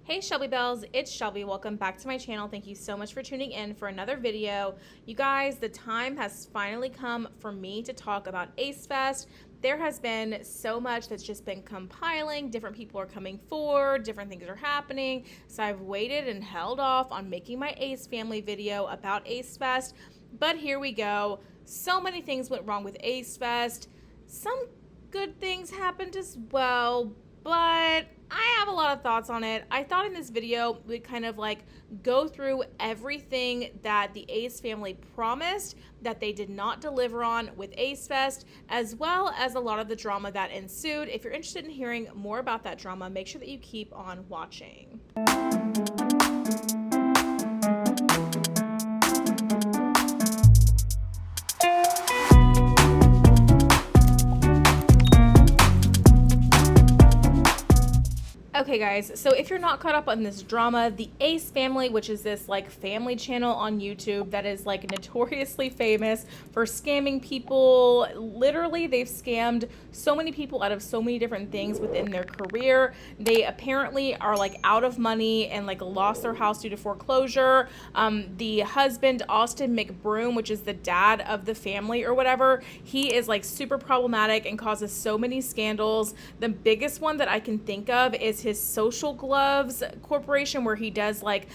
Hey Shelby Bells, it's Shelby. Welcome back to my channel. Thank you so much for tuning in for another video. You guys, the time has finally come for me to talk about Ace Fest. There has been so much that's just been compiling. Different people are coming forward, different things are happening. So I've waited and held off on making my Ace family video about Ace Fest. But here we go. So many things went wrong with Ace Fest. Some good things happened as well, but I have a lot of thoughts on it. I thought in this video we'd kind of like go through everything that the Ace family promised that they did not deliver on with Ace Fest, as well as a lot of the drama that ensued. If you're interested in hearing more about that drama, make sure that you keep on watching. Okay guys, so if you're not caught up on this drama, the Ace family, which is this like family channel on YouTube that is like notoriously famous for scamming people. Literally, they've scammed so many people out of so many different things within their career. They apparently are like out of money and like lost their house due to foreclosure. The husband, Austin McBroom, which is the dad of the family or whatever, he is like super problematic and causes so many scandals. The biggest one that I can think of is his Social Gloves Corporation, where he does like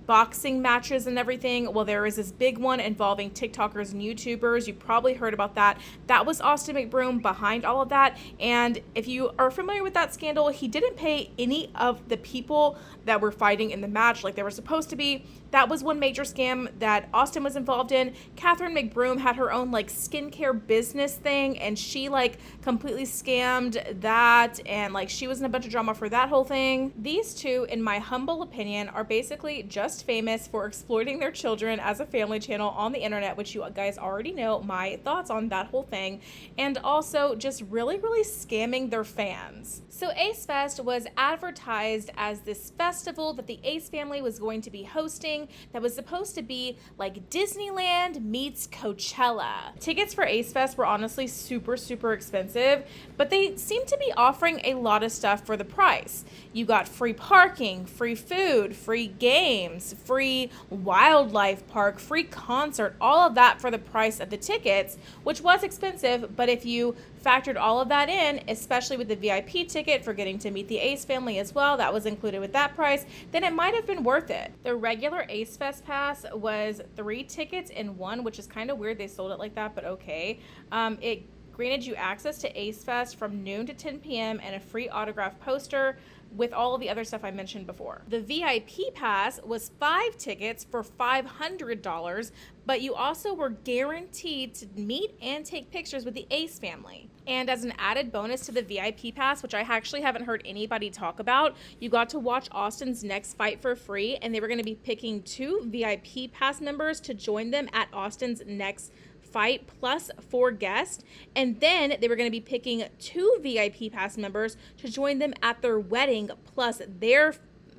boxing matches and everything. Well, there is this big one involving TikTokers and YouTubers. You probably heard about that. That was Austin McBroom behind all of that. And if you are familiar with that scandal, he didn't pay any of the people that were fighting in the match like they were supposed to be. That was one major scam that Austin was involved in. Catherine McBroom had her own like skincare business thing, and she like completely scammed that, and like she was in a bunch of drama for that whole thing. These two, in my humble opinion, are basically just famous for exploiting their children as a family channel on the internet, which you guys already know my thoughts on that whole thing, and also just really scamming their fans. So Ace Fest was advertised as this festival that the Ace family was going to be hosting that was supposed to be like Disneyland meets Coachella. Tickets for Ace Fest were honestly super expensive, but they seemed to be offering a lot of stuff for the price. You got free parking, free food, free games, free wildlife park, free concert, all of that for the price of the tickets, which was expensive, but if you factored all of that in, especially with the VIP ticket for getting to meet the Ace family as well, that was included with that price, then it might have been worth it. The regular Ace Fest pass was 3 tickets in one, which is kind of weird they sold it like that, but okay. It granted you access to Ace Fest from noon to 10 p.m. and a free autograph poster with all of the other stuff I mentioned before. The VIP pass was 5 tickets for $500, but you also were guaranteed to meet and take pictures with the Ace family. And as an added bonus to the VIP pass, which I actually haven't heard anybody talk about, you got to watch Austin's next fight for free, and they were going to be picking 2 VIP pass members to join them at Austin's next fight plus 4 guests, and then they were going to be picking 2 VIP pass members to join them at their wedding plus their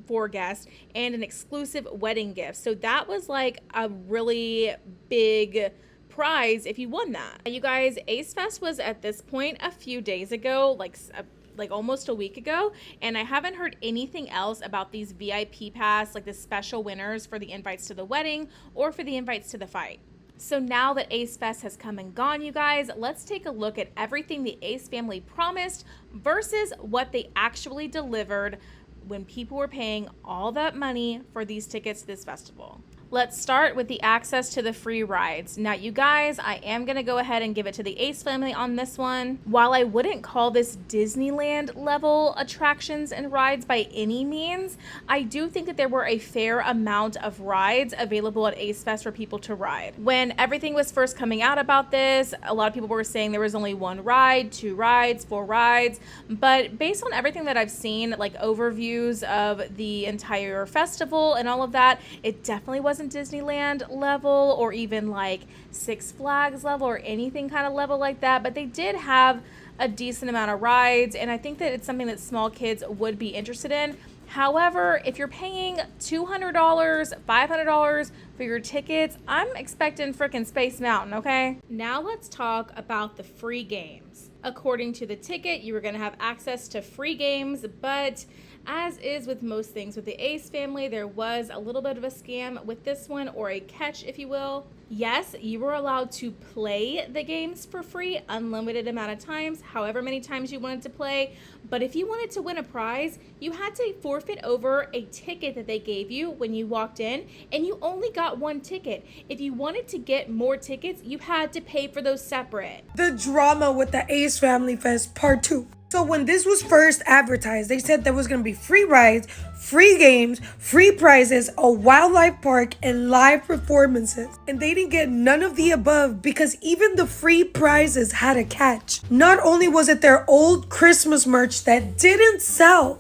4 guests and an exclusive wedding gift. So that was like a really big prize if you won that. You guys, Ace Fest was at this point a few days ago, like almost a week ago, and I haven't heard anything else about these VIP pass, like the special winners for the invites to the wedding or for the invites to the fight. So now that Ace Fest has come and gone, you guys, let's take a look at everything the Ace family promised versus what they actually delivered when people were paying all that money for these tickets to this festival. Let's start with the access to the free rides. Now, you guys, I am going to go ahead and give it to the Ace family on this one. While I wouldn't call this Disneyland level attractions and rides by any means, I do think that there were a fair amount of rides available at Ace Fest for people to ride. When everything was first coming out about this, a lot of people were saying there was only 1 ride, 2 rides, 4 rides, but based on everything that I've seen, like overviews of the entire festival and all of that, it definitely wasn't Disneyland level or even like Six Flags level or anything kind of level like that, but they did have a decent amount of rides, and I think that it's something that small kids would be interested in. However, if you're paying $200, $500 for your tickets, I'm expecting frickin' Space Mountain, okay? Now let's talk about the free games. According to the ticket, you were gonna have access to free games, but As is with most things with the Ace family, there was a little bit of a scam with this one, or a catch, if you will. Yes, you were allowed to play the games for free, unlimited amount of times, however many times you wanted to play. But if you wanted to win a prize, you had to forfeit over a ticket that they gave you when you walked in, and you only got one ticket. If you wanted to get more tickets, you had to pay for those separate. The drama with the Ace Family Fest Part 2. So when this was first advertised, they said there was going to be free rides, free games, free prizes, a wildlife park, and live performances. And they didn't get none of the above because even the free prizes had a catch. Not only was it their old Christmas merch that didn't sell.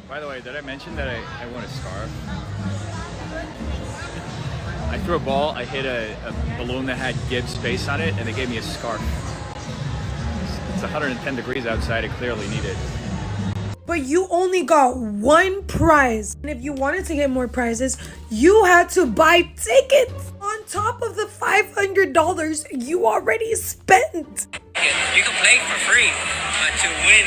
By the way, did I mention that I won a scarf? I threw a ball, I hit a balloon that had Gibbs' face on it, and they gave me a scarf. It's 110 degrees outside, I clearly need it. But you only got one prize. And if you wanted to get more prizes, you had to buy tickets on top of the $500 you already spent. You can play for free, but to win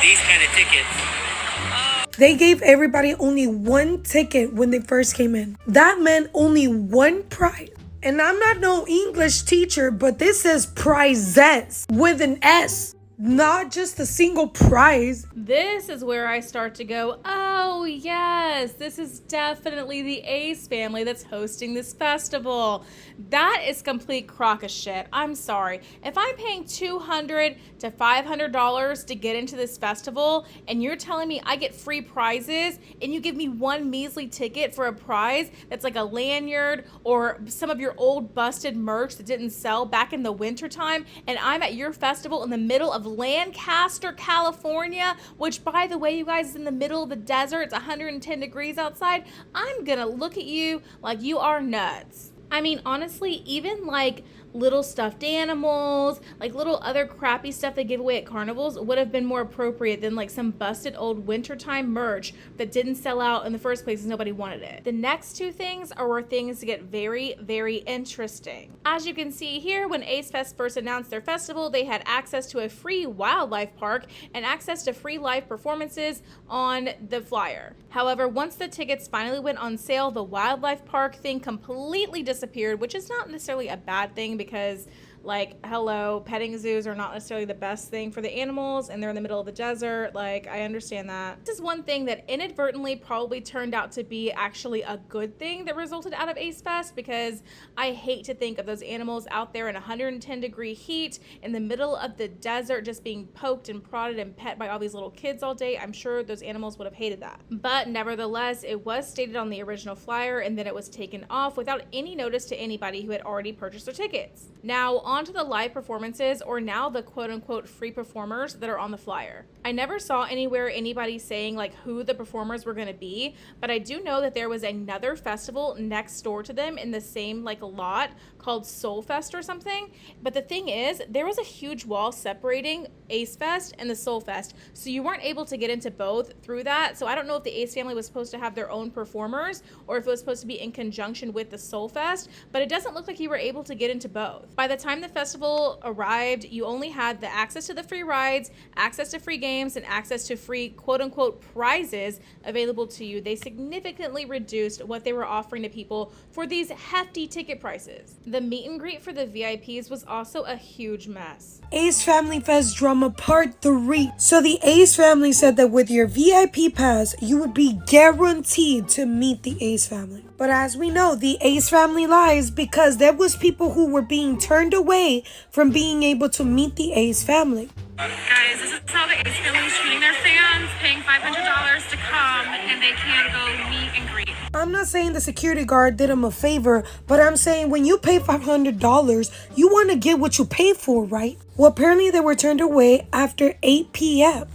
these kind of tickets. They gave everybody only one ticket when they first came in. That meant only one prize. And I'm not no English teacher, but this says prizes with an S, not just a single prize. This is where I start to go, oh yes, this is definitely the Ace family that's hosting this festival. That is complete crock of shit. I'm sorry. If I'm paying $200 to $500 to get into this festival, and you're telling me I get free prizes, and you give me one measly ticket for a prize that's like a lanyard or some of your old busted merch that didn't sell back in the wintertime, and I'm at your festival in the middle of Lancaster, California, which, by the way, you guys, is in the middle of the desert. It's 110 degrees outside. I'm gonna look at you like you are nuts. I mean, honestly, even like little stuffed animals, like little other crappy stuff they give away at carnivals would have been more appropriate than like some busted old wintertime merch that didn't sell out in the first place because nobody wanted it. The next two things are where things get very, very interesting. As you can see here, when Ace Fest first announced their festival, they had access to a free wildlife park and access to free live performances on the flyer. However, once the tickets finally went on sale, the wildlife park thing completely disappeared, which is not necessarily a bad thing because, like, hello, petting zoos are not necessarily the best thing for the animals, and they're in the middle of the desert. Like, I understand that. This is one thing that inadvertently probably turned out to be actually a good thing that resulted out of Ace Fest, because I hate to think of those animals out there in 110-degree heat in the middle of the desert just being poked and prodded and pet by all these little kids all day. I'm sure those animals would have hated that. But nevertheless, it was stated on the original flyer, and then it was taken off without any notice to anybody who had already purchased their tickets. Now, on to the live performances, or now the quote-unquote free performers that are on the flyer. I never saw anywhere anybody saying like who the performers were going to be, but I do know that there was another festival next door to them in the same like lot called Soul Fest or something. But the thing is, there was a huge wall separating Ace Fest and the Soul Fest, so you weren't able to get into both through that. So I don't know if the Ace family was supposed to have their own performers or if it was supposed to be in conjunction with the Soul Fest, but it doesn't look like you were able to get into both. By the time the festival arrived, you only had the access to the free rides, access to free games, and access to free quote-unquote prizes available to you. They significantly reduced what they were offering to people for these hefty ticket prices. The meet and greet for the VIPs was also a huge mess. Ace Family Fest drama part 3. So the Ace family said that with your VIP pass, you would be guaranteed to meet the Ace family. But as we know, the Ace family lies because there was people who were being turned away from being able to meet the Ace family. Guys, this is how the Ace family is treating their fans, paying $500 to come, and they can't go meet and greet. I'm not saying the security guard did him a favor, but I'm saying when you pay $500, you want to get what you pay for, right? Well, apparently they were turned away after 8 p.m.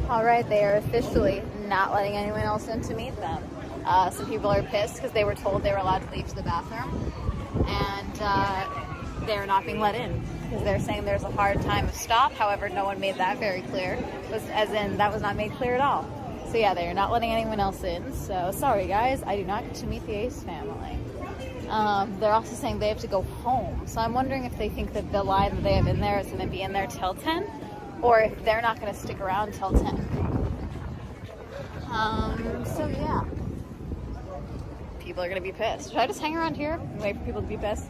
All right, they are officially not letting anyone else in to meet them. Some people are pissed because they were told they were allowed to leave to the bathroom, and they're not being let in because they're saying there's a hard time of stop. However, no one made that very clear, as in that was not made clear at all. So yeah, they're not letting anyone else in. So sorry guys, I do not get to meet the Ace family. They're also saying they have to go home. So I'm wondering if they think that the line that they have in there is going to be in there till 10, or if they're not going to stick around till 10. So yeah. People are gonna be pissed. Should I just hang around here and wait for people to be pissed?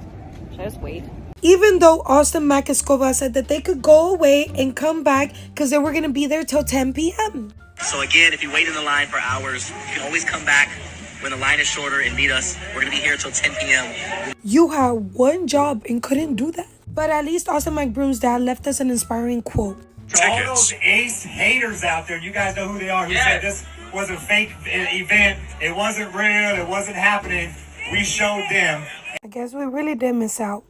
Should I just wait? Even though Austin Mac Escobar said that they could go away and come back because they were going to be there till 10 p.m. So again, if you wait in the line for hours, you can always come back when the line is shorter and meet us. We're going to be here till 10 p.m. You had one job and couldn't do that. But at least Austin Mike Broom's dad left us an inspiring quote. All those Ace haters out there, you guys know who they are, who said this was a fake event, it wasn't real, it wasn't happening. We showed them. I guess we really did miss out.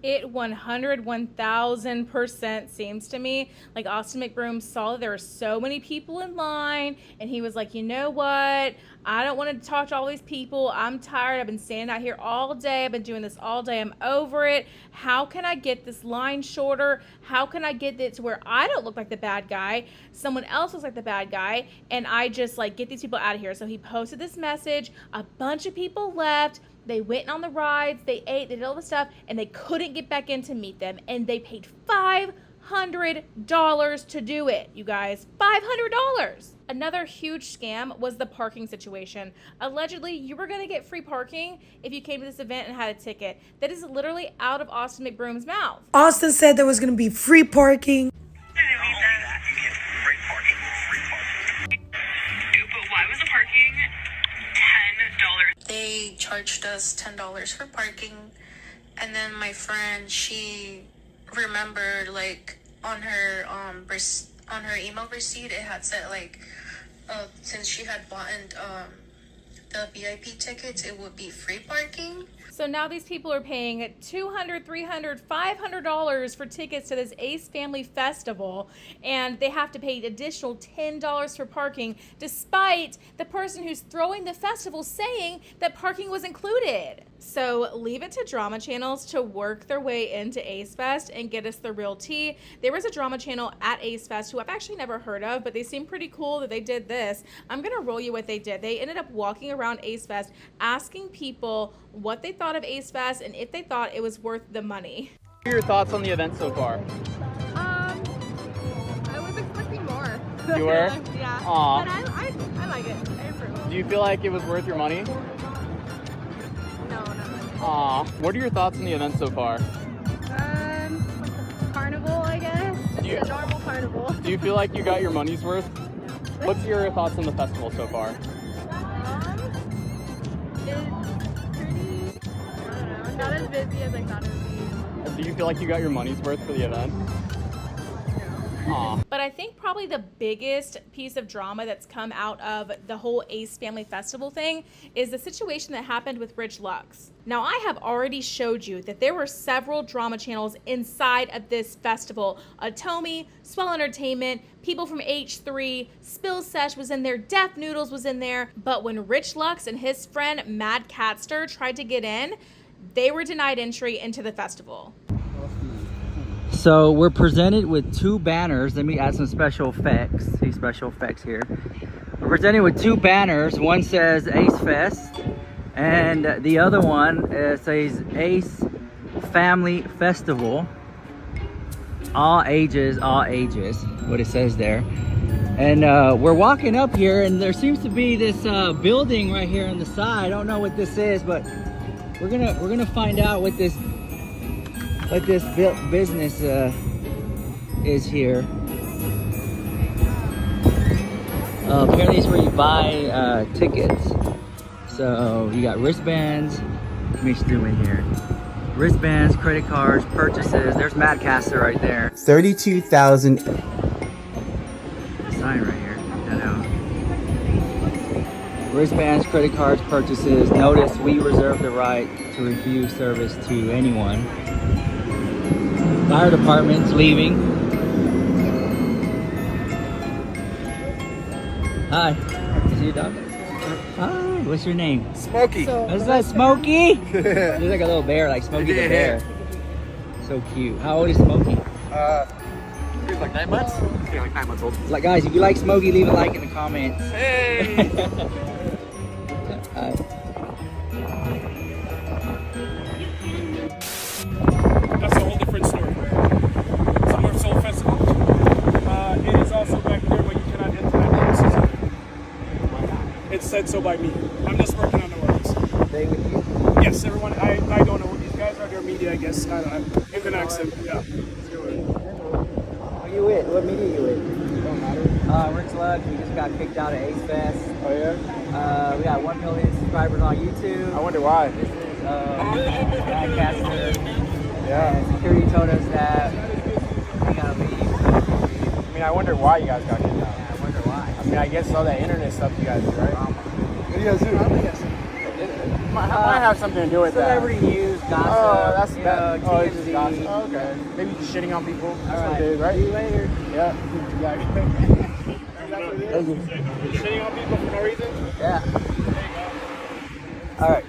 It 1,000% seems to me like Austin McBroom saw that there were so many people in line, and he was like, you know what? I don't want to talk to all these people. I'm tired. I've been standing out here all day. I've been doing this all day. I'm over it. How can I get this line shorter? How can I get it to where I don't look like the bad guy? Someone else looks like the bad guy, and I just like get these people out of here. So he posted this message. A bunch of people left. They went on the rides, they ate, they did all the stuff, and they couldn't get back in to meet them. And they paid $500 to do it, you guys. $500. Another huge scam was the parking situation. Allegedly, you were going to get free parking if you came to this event and had a ticket. That is literally out of Austin McBroom's mouth. Austin said there was going to be free parking. But why was the parking $10? They charged us $10 for parking, and then my friend, she remembered like on her email receipt it had said like since she had bought the VIP tickets, it would be free parking. So now these people are paying $200, $300, $500 for tickets to this Ace Family Festival, and they have to pay additional $10 for parking, despite the person who's throwing the festival saying that parking was included. So leave it to drama channels to work their way into Ace Fest and get us the real tea. There was a drama channel at Ace Fest who I've actually never heard of, but they seem pretty cool that they did this. I'm gonna roll you what they did. They ended up walking around Ace Fest asking people what they thought of Ace Fest and if they thought it was worth the money. What are your thoughts on the event so far? I was expecting more. You were? Yeah. Aw. But I like it. I approve. Do you feel like it was worth your money? No, not really. Aw. What are your thoughts on the event so far? Carnival, I guess. It's a normal carnival. Do you feel like you got your money's worth? What's your thoughts on the festival so far? It's pretty, I don't know, not as busy as I thought it would be. Do you feel like you got your money's worth for the event? Aw. But I think probably the biggest piece of drama that's come out of the whole Ace Family Festival thing is the situation that happened with Rich Lux. Now, I have already showed you that there were several drama channels inside of this festival. Atomi, Swell Entertainment, people from H3, Spill Sesh was in there, Deaf Noodles was in there. But when Rich Lux and his friend Mad Catster tried to get in, they were denied entry into the festival. So we're presented with two banners. Let me add some special effects. See special effects here. We're presented with two banners. One says Ace Fest, and the other one says Ace Family Festival. All ages, what it says there. And we're walking up here, and there seems to be this building right here on the side. I don't know what this is, but we're gonna find out what this business is here. Apparently it's where you buy tickets. So you got wristbands. Let me zoom in here. Wristbands, credit cards, purchases. There's Mad Caster right there. 32,000. Sign right here. I know. Wristbands, credit cards, purchases. Notice we reserve the right to refuse service to anyone. Fire department's leaving. Hi. Is your dog? Hi. What's your name? Smokey. Is that Smokey? There's like a little bear, like Smokey the bear. So cute. How old is Smokey? He's like 9 months? Yeah, like 9 months old. Like, guys, if you like Smokey, leave a like in the comments. Hey! That's a whole different story. Summer Soul Festival. It is also back there where you can It's said so by me. I'm just working on the words. They with you? Yes, everyone. I don't know who these guys are. They're media, I guess. You can ask them. Yeah. Who you with? What media you with? Don't matter. Rich Luck. We just got kicked out of Ace Fest. Oh yeah. We got 1 million subscribers on YouTube. I wonder why. This is Madcaster. Yeah. And security told us that we gotta leave. I mean, I wonder why you guys got kicked out. Yeah, I wonder why. I mean, I guess all that internet stuff you guys do, right? What do you guys do? It might have something to do with Celebrity that. news, gossip. Oh, that's you that. know, Oh, it's TMZ. just gossip. Oh, okay. Maybe just shitting on people. That's All what right. it is, right? See you later. Yeah. Thank you. Shitting on people for no reason? Yeah. All right.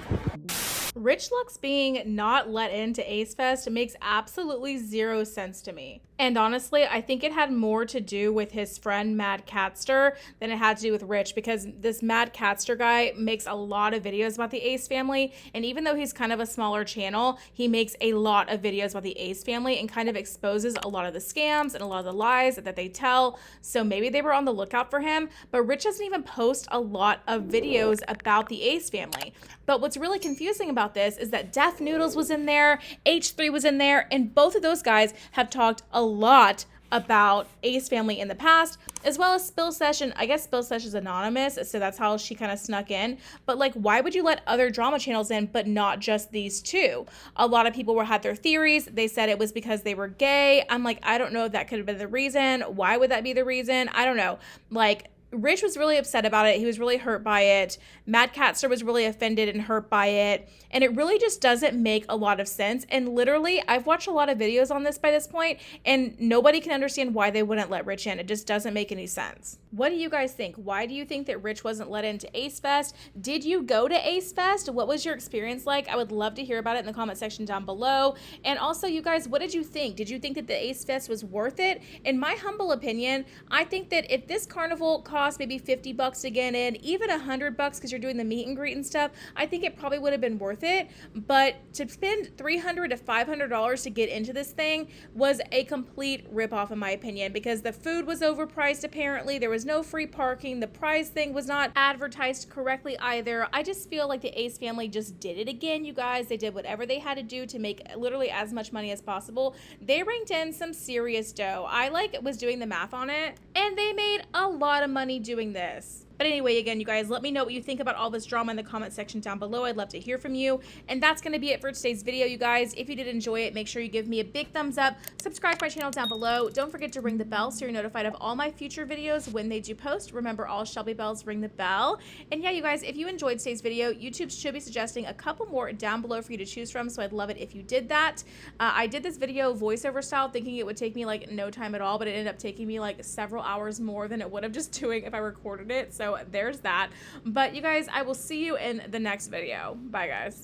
Rich Luck's being not let into Ace Fest makes absolutely zero sense to me. And honestly, I think it had more to do with his friend Mad Catster than it had to do with Rich, because this Mad Catster guy makes a lot of videos about the Ace family. And even though he's kind of a smaller channel, he makes a lot of videos about the Ace family and kind of exposes a lot of the scams and a lot of the lies that they tell. So maybe they were on the lookout for him, but Rich doesn't even post a lot of videos about the Ace family. But what's really confusing about this is that Def Noodles was in there, H3 was in there, and both of those guys have talked a lot about Ace family in the past, as well as Spill Session. I guess Spill Session is anonymous, so that's how she kind of snuck in. But like, why would you let other drama channels in, but not just these two? A lot of people had their theories. They said it was because they were gay. I'm like, I don't know if that could have been the reason. Why would that be the reason? I don't know. Like, Rich was really upset about it. He was really hurt by it. Mad Catster was really offended and hurt by it. And it really just doesn't make a lot of sense. And literally, I've watched a lot of videos on this by this point, and nobody can understand why they wouldn't let Rich in. It just doesn't make any sense. What do you guys think? Why do you think that Rich wasn't let into Ace Fest? Did you go to Ace Fest? What was your experience like? I would love to hear about it in the comment section down below. And also, you guys, what did you think? Did you think that the Ace Fest was worth it? In my humble opinion, I think that if this carnival cost maybe $50 to get in, even $100 because you're doing the meet and greet and stuff, I think it probably would have been worth it. But to spend $300 to $500 to get into this thing was a complete ripoff in my opinion, because the food was overpriced apparently. There was no free parking. The prize thing was not advertised correctly either. I just feel like the Ace family just did it again, you guys. They did whatever they had to do to make literally as much money as possible. They ranked in some serious dough. I was doing the math on it, and they made a lot of money doing this. But anyway, again, you guys, let me know what you think about all this drama in the comment section down below. I'd love to hear from you. And that's going to be it for today's video, you guys. If you did enjoy it, make sure you give me a big thumbs up. Subscribe to my channel down below. Don't forget to ring the bell so you're notified of all my future videos when they do post. Remember, all Shelby bells ring the bell. And yeah, you guys, if you enjoyed today's video, YouTube should be suggesting a couple more down below for you to choose from. So I'd love it if you did that. I did this video voiceover style thinking it would take me like no time at all, but it ended up taking me like several hours more than it would have just doing if I recorded it. So there's that. But you guys, I will see you in the next video. Bye guys.